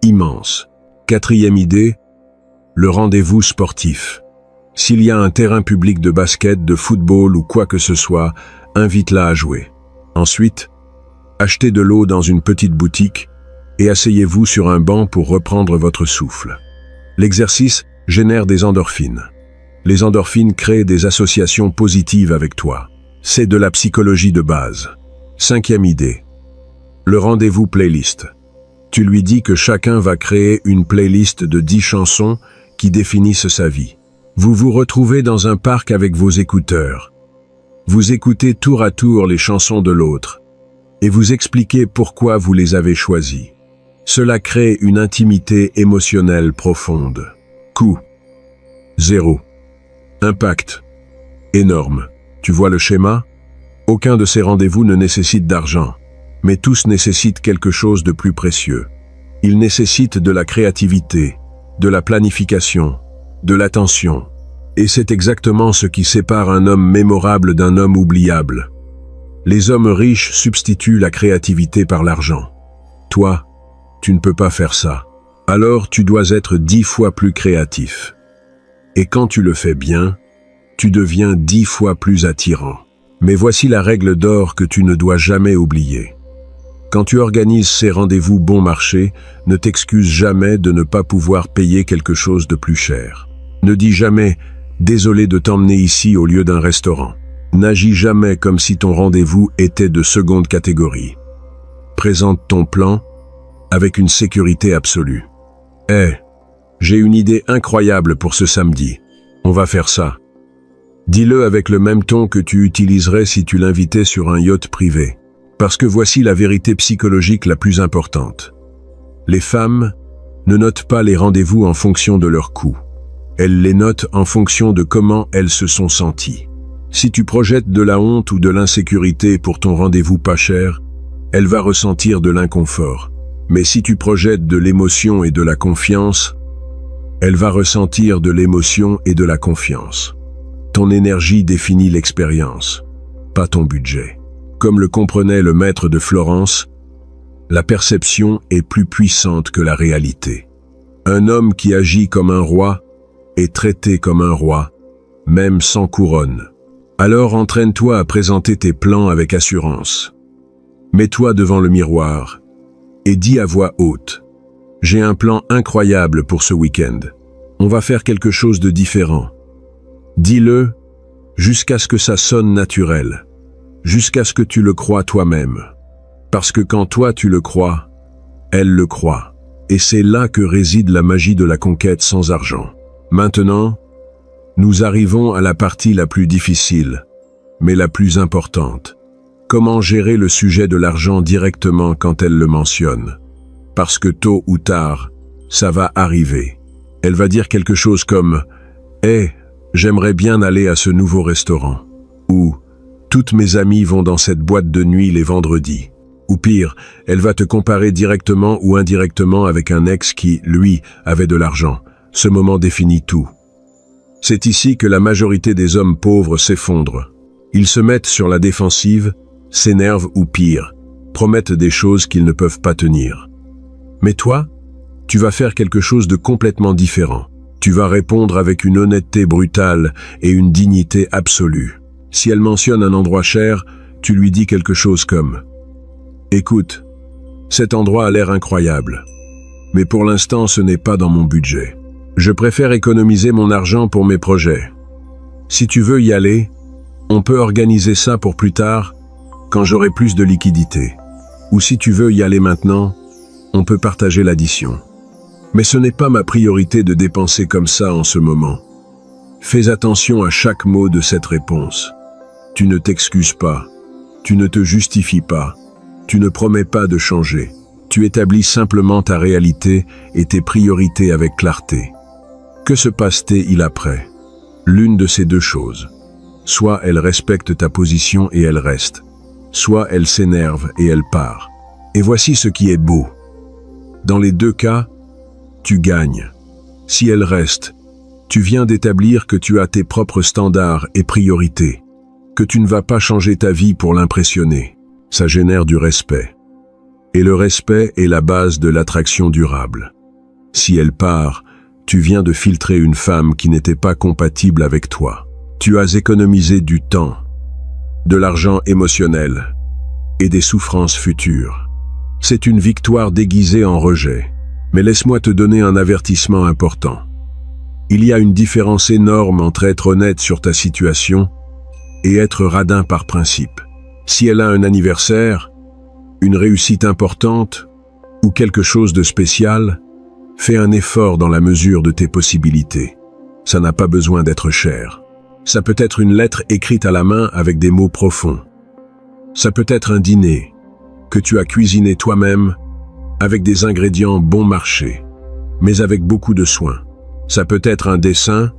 immense. Quatrième idée, le rendez-vous sportif. S'il y a un terrain public de basket, de football ou quoi que ce soit, invite-la à jouer. Ensuite, achetez de l'eau dans une petite boutique et asseyez-vous sur un banc pour reprendre votre souffle. L'exercice génère des endorphines. Les endorphines créent des associations positives avec toi. C'est de la psychologie de base. Cinquième idée, le rendez-vous playlist. Tu lui dis que chacun va créer une playlist de 10 chansons qui définissent sa vie. Vous vous retrouvez dans un parc avec vos écouteurs. Vous écoutez tour à tour les chansons de l'autre et vous expliquez pourquoi vous les avez choisies. Cela crée une intimité émotionnelle profonde. Coût 0. Impact énorme. Tu vois le schéma? Aucun de ces rendez-vous ne nécessite d'argent, mais tous nécessitent quelque chose de plus précieux. Ils nécessitent de la créativité, de la planification, de l'attention. Et c'est exactement ce qui sépare un homme mémorable d'un homme oubliable. Les hommes riches substituent la créativité par l'argent. Toi, tu ne peux pas faire ça. Alors tu dois être 10 fois plus créatif. Et quand tu le fais bien, tu deviens 10 fois plus attirant. Mais voici la règle d'or que tu ne dois jamais oublier. Quand tu organises ces rendez-vous bon marché, ne t'excuse jamais de ne pas pouvoir payer quelque chose de plus cher. Ne dis jamais « désolé de t'emmener ici au lieu d'un restaurant ». N'agis jamais comme si ton rendez-vous était de seconde catégorie. Présente ton plan avec une sécurité absolue. « Hé, j'ai une idée incroyable pour ce samedi. On va faire ça. » Dis-le avec le même ton que tu utiliserais si tu l'invitais sur un yacht privé. Parce que voici la vérité psychologique la plus importante. Les femmes ne notent pas les rendez-vous en fonction de leur coût. Elles les notent en fonction de comment elles se sont senties. Si tu projettes de la honte ou de l'insécurité pour ton rendez-vous pas cher, elle va ressentir de l'inconfort. Mais si tu projettes de l'émotion et de la confiance, elle va ressentir de l'émotion et de la confiance. Ton énergie définit l'expérience, pas ton budget. Comme le comprenait le maître de Florence, la perception est plus puissante que la réalité. Un homme qui agit comme un roi est traité comme un roi, même sans couronne. Alors entraîne-toi à présenter tes plans avec assurance. Mets-toi devant le miroir et dis à voix haute « J'ai un plan incroyable pour ce week-end. On va faire quelque chose de différent. » Dis-le jusqu'à ce que ça sonne naturel, jusqu'à ce que tu le crois toi-même. Parce que quand toi tu le crois, elle le croit. Et c'est là que réside la magie de la conquête sans argent. Maintenant, nous arrivons à la partie la plus difficile, mais la plus importante. Comment gérer le sujet de l'argent directement quand elle le mentionne? Parce que tôt ou tard, ça va arriver. Elle va dire quelque chose comme « Hey, j'aimerais bien aller à ce nouveau restaurant. » Ou « Toutes mes amies vont dans cette boîte de nuit les vendredis. » Ou pire, elle va te comparer directement ou indirectement avec un ex qui, lui, avait de l'argent. Ce moment définit tout. C'est ici que la majorité des hommes pauvres s'effondrent. Ils se mettent sur la défensive, s'énervent ou pire, promettent des choses qu'ils ne peuvent pas tenir. Mais toi, tu vas faire quelque chose de complètement différent. Tu vas répondre avec une honnêteté brutale et une dignité absolue. Si elle mentionne un endroit cher, tu lui dis quelque chose comme « Écoute, cet endroit a l'air incroyable, mais pour l'instant ce n'est pas dans mon budget. Je préfère économiser mon argent pour mes projets. Si tu veux y aller, on peut organiser ça pour plus tard, quand j'aurai plus de liquidité. Ou si tu veux y aller maintenant, on peut partager l'addition. Mais ce n'est pas ma priorité de dépenser comme ça en ce moment. » Fais attention à chaque mot de cette réponse. Tu ne t'excuses pas, tu ne te justifies pas, tu ne promets pas de changer. Tu établis simplement ta réalité et tes priorités avec clarté. Que se passe-t-il après? L'une de ces deux choses. Soit elle respecte ta position et elle reste, soit elle s'énerve et elle part. Et voici ce qui est beau. Dans les deux cas, tu gagnes. Si elle reste, tu viens d'établir que tu as tes propres standards et priorités, que tu ne vas pas changer ta vie pour l'impressionner. Ça génère du respect. Et le respect est la base de l'attraction durable. Si elle part, tu viens de filtrer une femme qui n'était pas compatible avec toi. Tu as économisé du temps, de l'argent émotionnel et des souffrances futures. C'est une victoire déguisée en rejet. Mais laisse-moi te donner un avertissement important. Il y a une différence énorme entre être honnête sur ta situation et être radin par principe. Si elle a un anniversaire, une réussite importante ou quelque chose de spécial, Fais un effort dans la mesure de tes possibilités. Ça n'a pas besoin d'être cher. Ça peut être une lettre écrite à la main avec des mots profonds. Ça peut être un dîner que tu as cuisiné toi-même avec des ingrédients bon marché, mais avec beaucoup de soin. Ça peut être un dessin,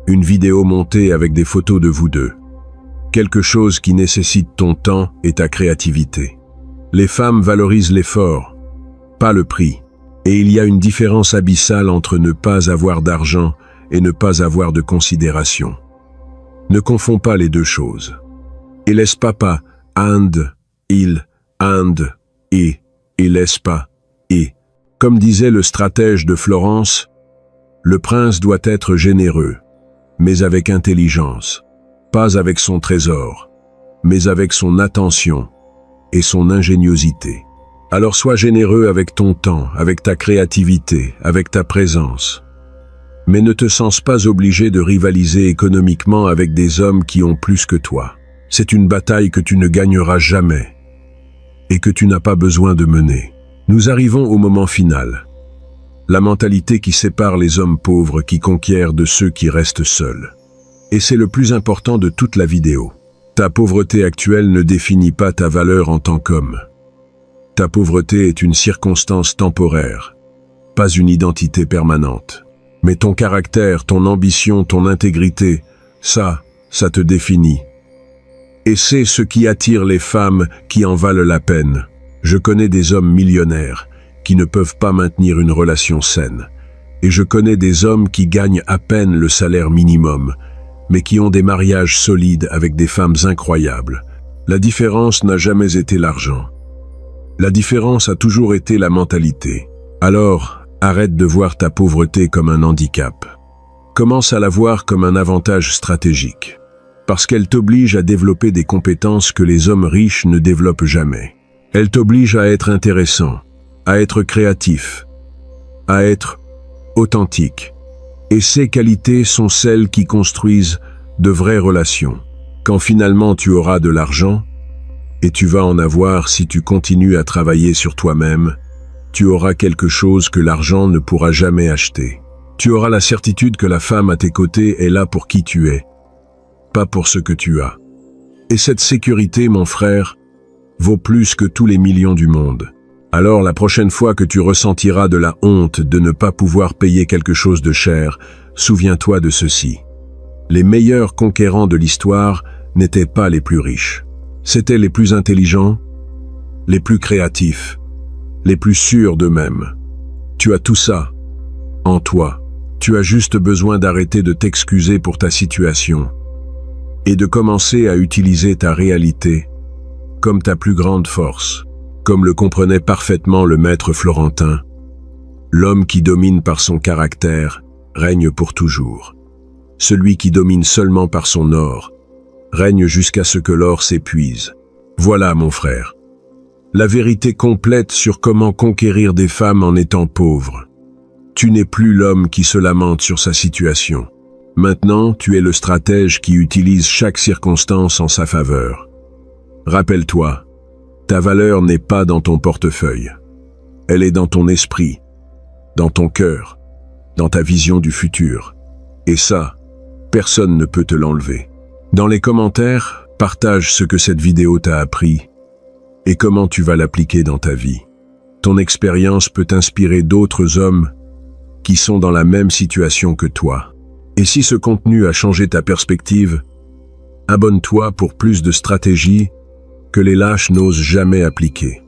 une vidéo montée avec des photos de vous deux. Quelque chose qui nécessite ton temps et ta créativité. Les femmes valorisent l'effort, pas le prix. Et il y a une différence abyssale entre ne pas avoir d'argent et ne pas avoir de considération. Ne confonds pas les deux choses. Et laisse pas and, il, and, et laisse pas, et. Comme disait le stratège de Florence, le prince doit être généreux, mais avec intelligence, pas avec son trésor, mais avec son attention et son ingéniosité. Alors sois généreux avec ton temps, avec ta créativité, avec ta présence. Mais ne te sens pas obligé de rivaliser économiquement avec des hommes qui ont plus que toi. C'est une bataille que tu ne gagneras jamais et que tu n'as pas besoin de mener. Nous arrivons au moment final. La mentalité qui sépare les hommes pauvres qui conquièrent de ceux qui restent seuls. Et c'est le plus important de toute la vidéo. Ta pauvreté actuelle ne définit pas ta valeur en tant qu'homme. Ta pauvreté est une circonstance temporaire, pas une identité permanente. Mais ton caractère, ton ambition, ton intégrité, ça te définit. Et c'est ce qui attire les femmes qui en valent la peine. Je connais des hommes millionnaires qui ne peuvent pas maintenir une relation saine. Et je connais des hommes qui gagnent à peine le salaire minimum, mais qui ont des mariages solides avec des femmes incroyables. La différence n'a jamais été l'argent. La différence a toujours été la mentalité. Alors, arrête de voir ta pauvreté comme un handicap. Commence à la voir comme un avantage stratégique. Parce qu'elle t'oblige à développer des compétences que les hommes riches ne développent jamais. Elle t'oblige à être intéressant, à être créatif, à être authentique. Et ces qualités sont celles qui construisent de vraies relations. Quand finalement tu auras de l'argent, et tu vas en avoir si tu continues à travailler sur toi-même, tu auras quelque chose que l'argent ne pourra jamais acheter. Tu auras la certitude que la femme à tes côtés est là pour qui tu es, pas pour ce que tu as. Et cette sécurité, mon frère, vaut plus que tous les millions du monde. Alors la prochaine fois que tu ressentiras de la honte de ne pas pouvoir payer quelque chose de cher, souviens-toi de ceci. Les meilleurs conquérants de l'histoire n'étaient pas les plus riches. C'étaient les plus intelligents, les plus créatifs, les plus sûrs d'eux-mêmes. Tu as tout ça en toi. Tu as juste besoin d'arrêter de t'excuser pour ta situation et de commencer à utiliser ta réalité comme ta plus grande force. Comme le comprenait parfaitement le maître florentin, l'homme qui domine par son caractère règne pour toujours. Celui qui domine seulement par son or règne jusqu'à ce que l'or s'épuise. Voilà, mon frère, la vérité complète sur comment conquérir des femmes en étant pauvre. Tu n'es plus l'homme qui se lamente sur sa situation. Maintenant, tu es le stratège qui utilise chaque circonstance en sa faveur. Rappelle-toi, ta valeur n'est pas dans ton portefeuille. Elle est dans ton esprit, dans ton cœur, dans ta vision du futur. Et ça, personne ne peut te l'enlever. Dans les commentaires, partage ce que cette vidéo t'a appris et comment tu vas l'appliquer dans ta vie. Ton expérience peut inspirer d'autres hommes qui sont dans la même situation que toi. Et si ce contenu a changé ta perspective, abonne-toi pour plus de stratégies que les lâches n'osent jamais appliquer.